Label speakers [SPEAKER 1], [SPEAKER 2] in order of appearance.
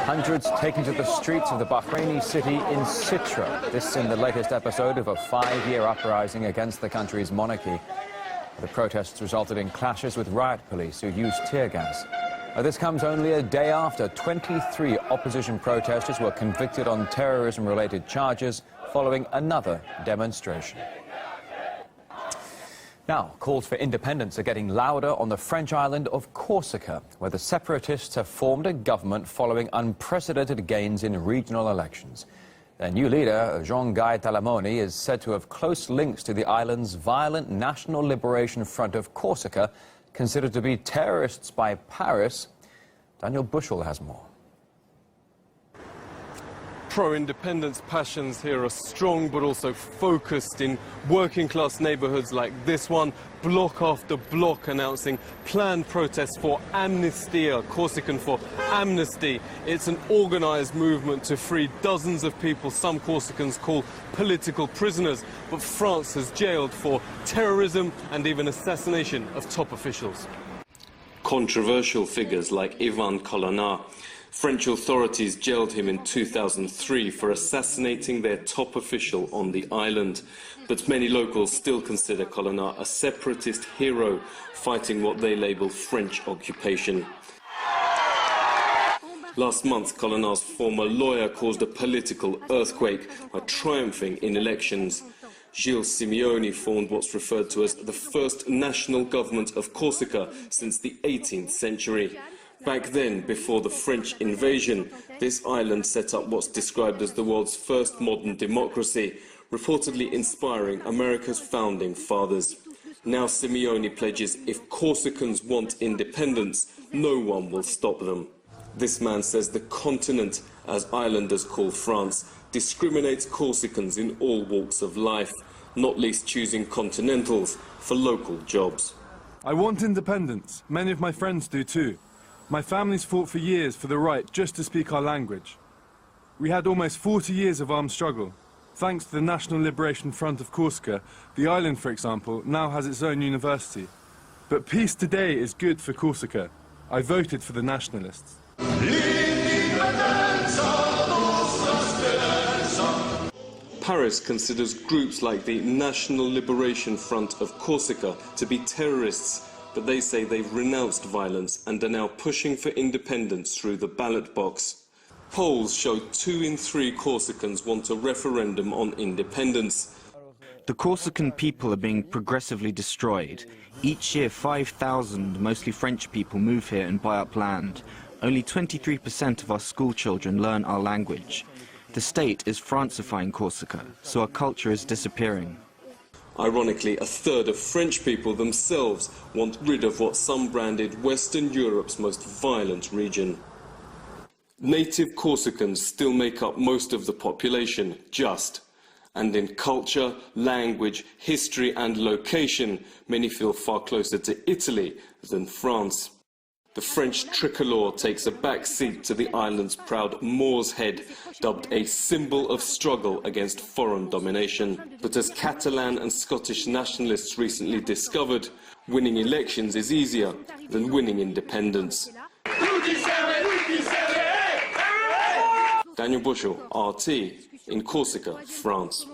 [SPEAKER 1] Hundreds taking to the streets of the Bahraini city in Sitra. This in the latest episode of a 5-year uprising against the country's monarchy. The protests resulted in clashes with riot police who used tear gas. This comes only a day after 23 opposition protesters were convicted on terrorism-related charges following another demonstration. Now, calls for independence are getting louder on the French island of Corsica, where the separatists have formed a government following unprecedented gains in regional elections. Their new leader, Jean-Guy Talamoni, is said to have close links to the island's violent National Liberation Front of Corsica, considered to be terrorists by Paris. Daniel Bushell has more.
[SPEAKER 2] Pro-independence passions here are strong but also focused in working-class neighbourhoods like this one, block after block announcing planned protests for amnestia, Corsican for amnesty. It's an organised movement to free dozens of people some Corsicans call political prisoners, but France has jailed for terrorism and even assassination of top officials. Controversial figures like Yvan Colonna. French authorities jailed him in 2003 for assassinating their top official on the island. But many locals still consider Colonna a separatist hero, fighting what they label French occupation. Last month, Colonna's former lawyer caused a political earthquake by triumphing in elections. Gilles Simeoni formed what's referred to as the first national government of Corsica since the 18th century. Back then, before the French invasion, this island set up what's described as the world's first modern democracy, reportedly inspiring America's founding fathers. Now Simeoni pledges if Corsicans want independence, no one will stop them. This man says the continent, as islanders call France, discriminates Corsicans in all walks of life, not least choosing continentals for local jobs.
[SPEAKER 3] I want independence. Many of my friends do too. My family's fought for years for the right just to speak our language. We had almost 40 years of armed struggle. Thanks to the National Liberation Front of Corsica, the island, for example, now has its own university. But peace today is good for Corsica. I voted for the nationalists.
[SPEAKER 2] Paris considers groups like the National Liberation Front of Corsica to be terrorists, but they say they've renounced violence and are now pushing for independence through the ballot box. Polls show 2 in 3 Corsicans want a referendum on independence.
[SPEAKER 4] The Corsican people are being progressively destroyed. Each year, 5,000, mostly French people, move here and buy up land. Only 23% of our school children learn our language. The state is Francifying Corsica, so our culture is disappearing.
[SPEAKER 2] Ironically, a third of French people themselves want rid of what some branded Western Europe's most violent region. Native Corsicans still make up most of the population, and in culture, language, history and location, many feel far closer to Italy than France. The French tricolour takes a back seat to the island's proud Moor's Head, dubbed a symbol of struggle against foreign domination. But as Catalan and Scottish nationalists recently discovered, winning elections is easier than winning independence. Daniel Bushell, RT, in Corsica, France.